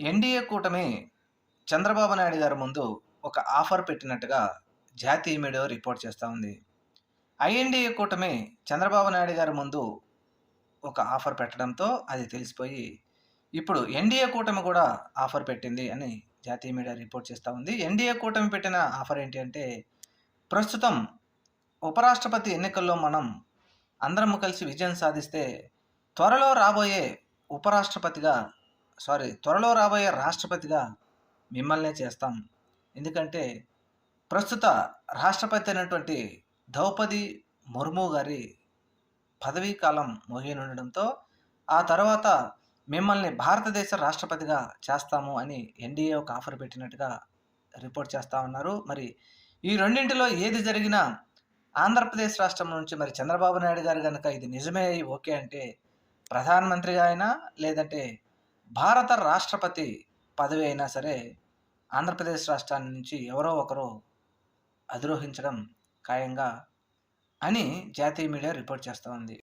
NDA కూటమి చంద్రబాబు నాయుడు గారి ముందు ఒక ఆఫర్ పెట్టినట్టుగా జాతీయ మీడియా రిపోర్ట్ చేస్తూ ఉంది. ఐఎన్డీఏ కూటమి చంద్రబాబు నాయుడు గారి ముందు ఒక ఆఫర్ పెట్టడంతో అది తెలిసిపోయి ఇప్పుడు ఎన్డీఏ కూటమి కూడా ఆఫర్ పెట్టింది అని జాతీయ మీడియా రిపోర్ట్ చేస్తూ ఉంది. ఎన్డీఏ కూటమి పెట్టిన ఆఫర్ ఏంటి అంటే, ప్రస్తుతం ఉపరాష్ట్రపతి ఎన్నికల్లో మనం అందరం కలిసి విజయం సాధిస్తే త్వరలో రాబోయే ఉపరాష్ట్రపతిగా త్వరలో రాబోయే రాష్ట్రపతిగా మిమ్మల్నే చేస్తాం. ఎందుకంటే ప్రస్తుత రాష్ట్రపతి అయినటువంటి ద్రౌపది ముర్ము గారి పదవీ కాలం ముగియనుండడంతో ఆ తర్వాత మిమ్మల్ని భారతదేశ రాష్ట్రపతిగా చేస్తాము అని ఎన్డీఏ ఒక ఆఫర్ పెట్టినట్టుగా రిపోర్ట్ చేస్తూ ఉన్నారు. మరి ఈ రెండింటిలో ఏది జరిగినా ఆంధ్రప్రదేశ్ రాష్ట్రం నుంచి మరి చంద్రబాబు నాయుడు గారు కనుక ఇది నిజమే ఓకే అంటే ప్రధానమంత్రిగా అయినా లేదంటే భారత రాష్ట్రపతి పదవి అయినా సరే ఆంధ్రప్రదేశ్ రాష్ట్రాన్ని నుంచి ఎవరో ఒకరు అధిరోహించడం ఖాయంగా అని జాతీయ మీడియా రిపోర్ట్ చేస్తూ ఉంది.